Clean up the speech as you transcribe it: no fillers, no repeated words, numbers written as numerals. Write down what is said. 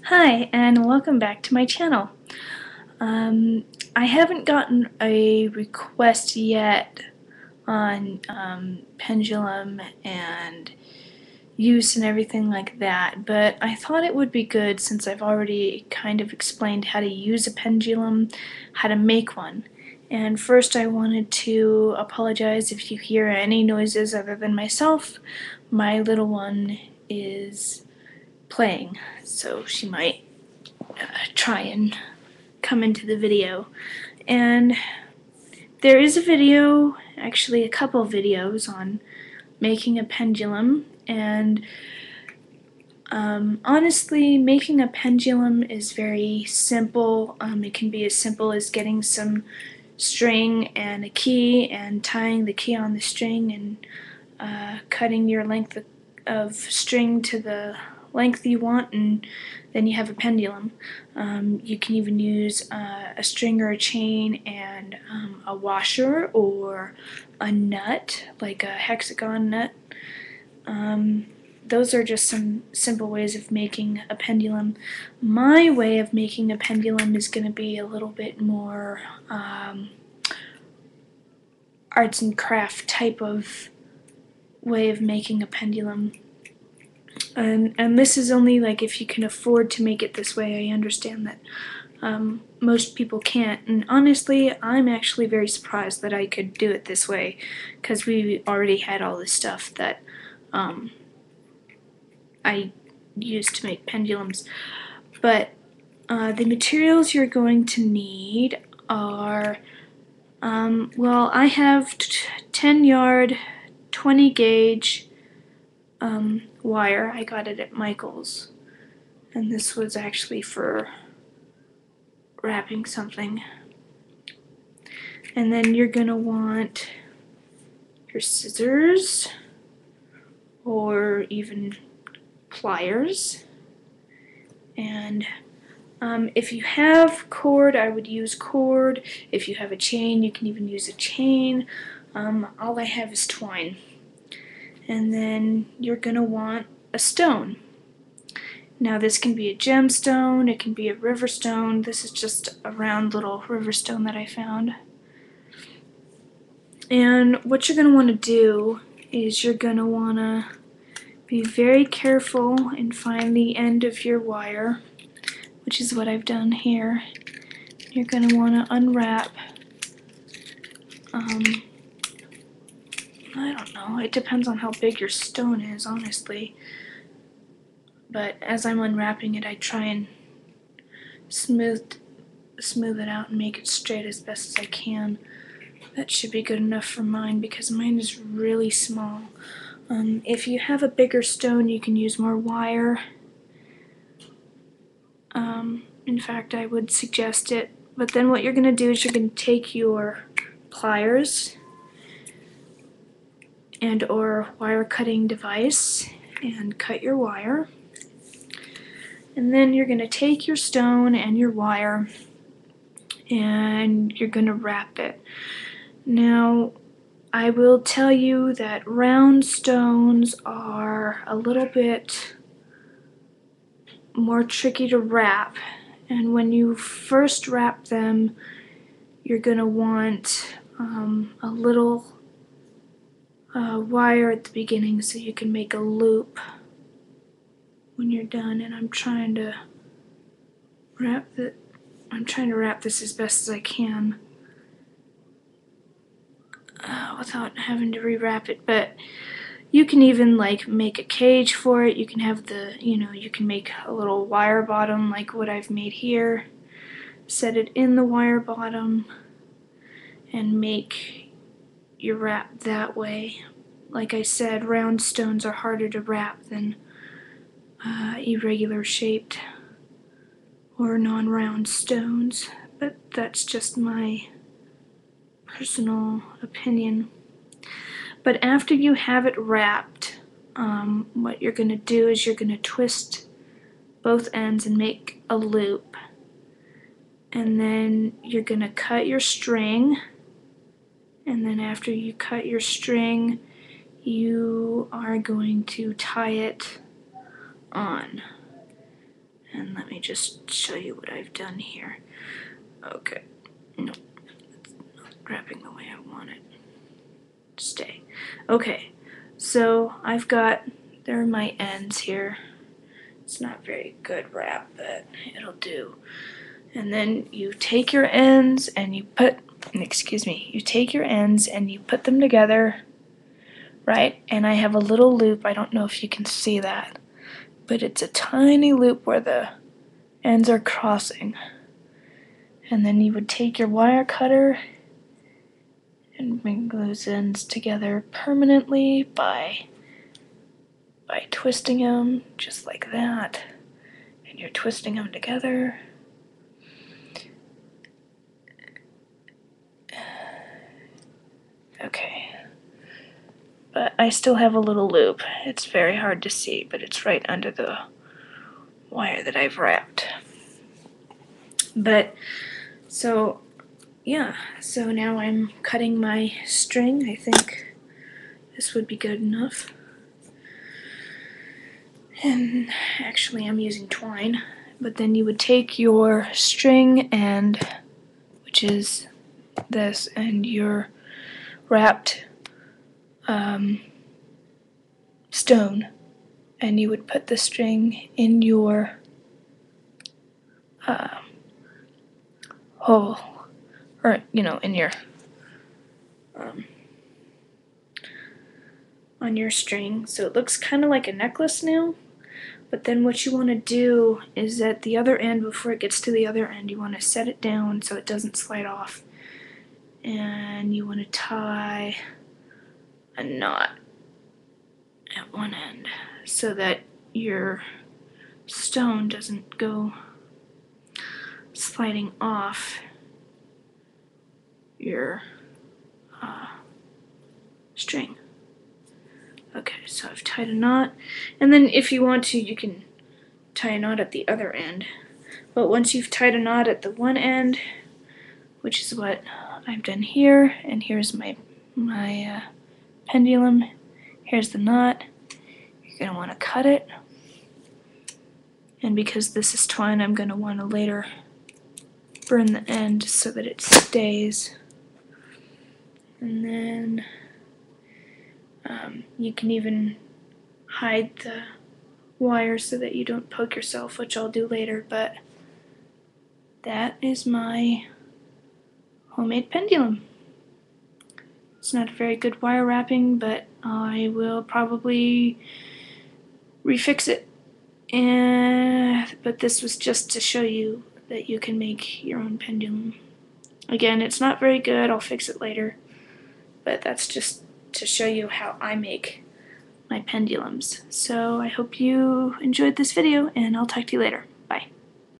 Hi, and welcome back to my channel. I haven't gotten a request yet on pendulum and use and everything like that, but I thought it would be good since I've already kind of explained how to use a pendulum, how to make one. And first I wanted to apologize if you hear any noises other than myself. My little one is playing, so she might try and come into the video. And there is a video, actually a couple videos on making a pendulum, and honestly making a pendulum is very simple. It can be as simple as getting some string and a key and tying the key on the string and cutting your length of string to the length you want, and then you have a pendulum. You can even use a string or a chain and a washer or a nut, like a hexagon nut. Those are just some simple ways of making a pendulum. My way of making a pendulum is going to be a little bit more arts and craft type of way of making a pendulum. And this is only like if you can afford to make it this way. I understand that most people can't, and honestly I'm actually very surprised that I could do it this way, because we already had all this stuff that I used to make pendulums. But the materials you're going to need are well, I have 10 yard 20 gauge wire. I got it at Michael's, and this was actually for wrapping something. And then you're gonna want your scissors or even pliers. And if you have cord, I would use cord. If you have a chain, you can even use a chain. All I have is twine. And then you're gonna want a stone. Now this can be a gemstone, it can be a river stone. This is just a round little river stone that I found. And what you're going to want to do is you're going to want to be very careful and find the end of your wire, which is what I've done here. You're going to want to unwrap, I don't know, it depends on how big your stone is, honestly. But as I'm unwrapping it, I try and smooth it out and make it straight as best as I can. That should be good enough for mine because mine is really small. If you have a bigger stone, you can use more wire. In fact, I would suggest it. But then what you're going to do is you're going to take your pliers and or wire cutting device and cut your wire. And then you're going to take your stone and your wire and you're going to wrap it. Now, I will tell you that round stones are a little bit more tricky to wrap, and when you first wrap them, you're going to want a little wire at the beginning so you can make a loop when you're done. And I'm trying to wrap this as best as I can without having to rewrap it. But you can even like make a cage for it. You can have you can make a little wire bottom like what I've made here. Set it in the wire bottom and make your wrap that way. Like I said, round stones are harder to wrap than irregular shaped or non-round stones, but that's just my personal opinion. But after you have it wrapped, what you're going to do is you're going to twist both ends and make a loop. And then you're going to cut your string. And then after you cut your string, you are going to tie it on. And let me just show you what I've done here. Okay, no, it's not wrapping the way I want it to stay. Okay, so I've got, there are my ends here. It's not very good wrap, but it'll do. And then you take your ends and you put, you take your ends and you put them together, right? And I have a little loop, I don't know if you can see that, but it's a tiny loop where the ends are crossing. And then you would take your wire cutter and bring those ends together permanently by twisting them just like that. And you're twisting them together. Okay. But I still have a little loop. It's very hard to see, but it's right under the wire that I've wrapped. But, so, yeah. So now I'm cutting my string. I think this would be good enough. And actually I'm using twine. But then you would take your string and, which is this, and your wrapped stone, and you would put the string in your hole, or in your on your string, so it looks kind of like a necklace now. But then what you want to do is at the other end, before it gets to the other end, you want to set it down so it doesn't slide off, and you want to tie a knot at one end so that your stone doesn't go sliding off your string. Okay, so I've tied a knot, and then if you want to, you can tie a knot at the other end. But once you've tied a knot at the one end, which is what I've done here, and here's my pendulum, here's the knot, you're going to want to cut it. And because this is twine, I'm going to want to later burn the end so that it stays. And then you can even hide the wire so that you don't poke yourself, which I'll do later, but that is my homemade pendulum. It's not a very good wire wrapping, but I will probably refix it. But this was just to show you that you can make your own pendulum. Again, it's not very good, I'll fix it later, but that's just to show you how I make my pendulums. So I hope you enjoyed this video, and I'll talk to you later.